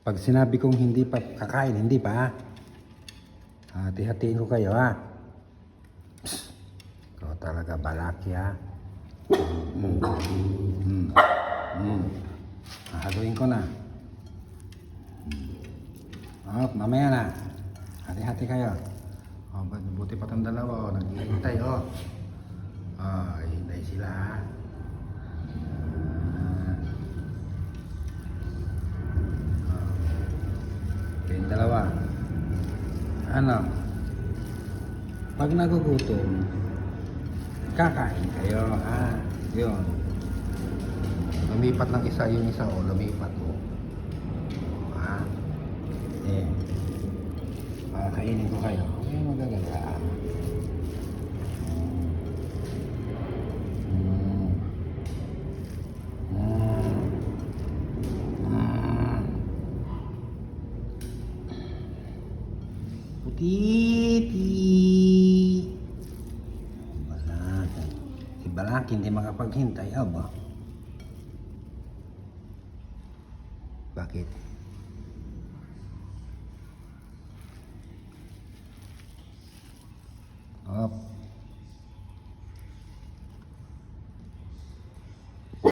Pag sinabi kong hindi pa kakain, hindi pa. Hati-hatiin ko kayo ha. Psst. Ikaw talaga balaki ha. Haluin ko na. Mamaya na. Hati-hati kayo. Buti pa itong dalawa. Naghihintay hintay sila ha. Kayong dalawa. Pag nagugutom, kakain kayo ha. Yun. Lumipat ng isa yung isa lumipat ha. Kainin ko kayo. Huwag kayong magagala. Putiti. Balaki. Si Balaki hindi makapaghintay. Aba. Bakit? Op.